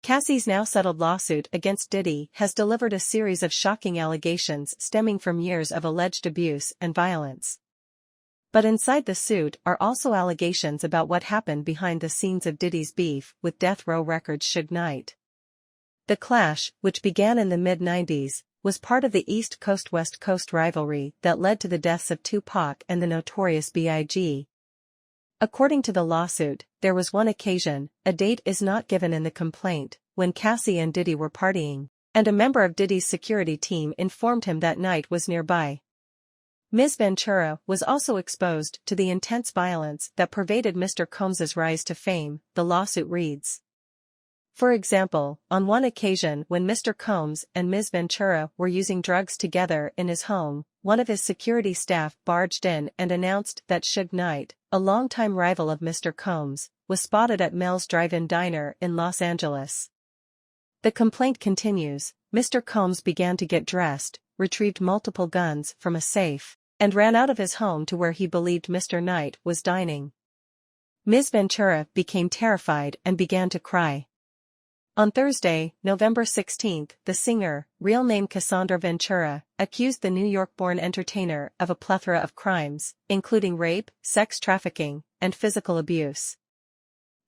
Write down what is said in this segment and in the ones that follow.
Cassie's now settled lawsuit against Diddy has delivered a series of shocking allegations stemming from years of alleged abuse and violence. But inside the suit are also allegations about what happened behind the scenes of Diddy's beef with Death Row Records' Suge Knight. The clash, which began in the mid-90s, was part of the East Coast-West Coast rivalry that led to the deaths of Tupac and the Notorious B.I.G. According to the lawsuit, there was one occasion, a date is not given in the complaint, when Cassie and Diddy were partying, and a member of Diddy's security team informed him that night was nearby. Ms. Ventura was also exposed to the intense violence that pervaded Mr. Combs's rise to fame, the lawsuit reads. For example, on one occasion when Mr. Combs and Ms. Ventura were using drugs together in his home, one of his security staff barged in and announced that Suge Knight, a longtime rival of Mr. Combs, was spotted at Mel's Drive-In Diner in Los Angeles. The complaint continues, Mr. Combs began to get dressed, retrieved multiple guns from a safe, and ran out of his home to where he believed Mr. Knight was dining. Ms. Ventura became terrified and began to cry. On Thursday, November 16, the singer, real name Cassandra Ventura, accused the New York-born entertainer of a plethora of crimes, including rape, sex trafficking, and physical abuse.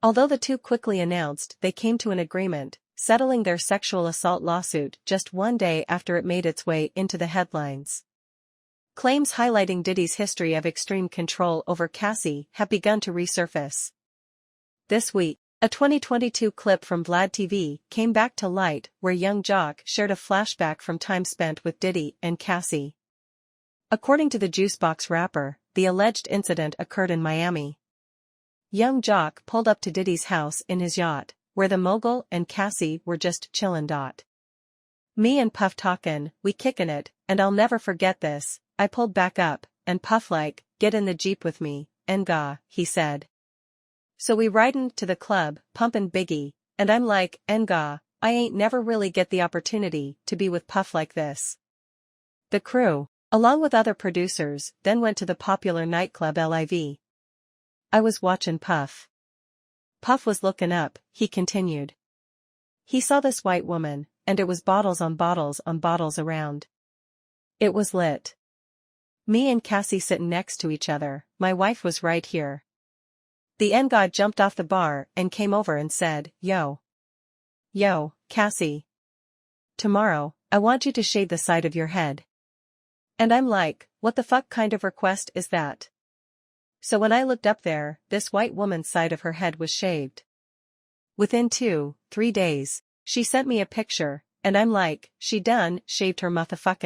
Although the two quickly announced they came to an agreement, settling their sexual assault lawsuit just one day after it made its way into the headlines. Claims highlighting Diddy's history of extreme control over Cassie have begun to resurface. This week, a 2022 clip from Vlad TV came back to light where young Jock shared a flashback from time spent with Diddy and Cassie. According to the Juicebox rapper, the alleged incident occurred in Miami. Young Jock pulled up to Diddy's house in his yacht, where the mogul and Cassie were just chillin'. Me and Puff talkin', we kickin' it, and I'll never forget this. I pulled back up, and Puff like, get in the Jeep with me, Nga, he said. So we ridin' to the club, pumpin' Biggie, and I'm like, Nga, I ain't never really get the opportunity to be with Puff like this. The crew, along with other producers, then went to the popular nightclub Liv. I was watchin' Puff. Puff was lookin' up, he continued. He saw this white woman, and it was bottles on bottles on bottles around. It was lit. Me and Cassie sittin' next to each other, my wife was right here. The Nga jumped off the bar and came over and said, Yo, Cassie. Tomorrow, I want you to shave the side of your head. And I'm like, what the fuck kind of request is that? So when I looked up there, this white woman's side of her head was shaved. Within 2-3 days, she sent me a picture, and I'm like, she done shaved her motherfuckin'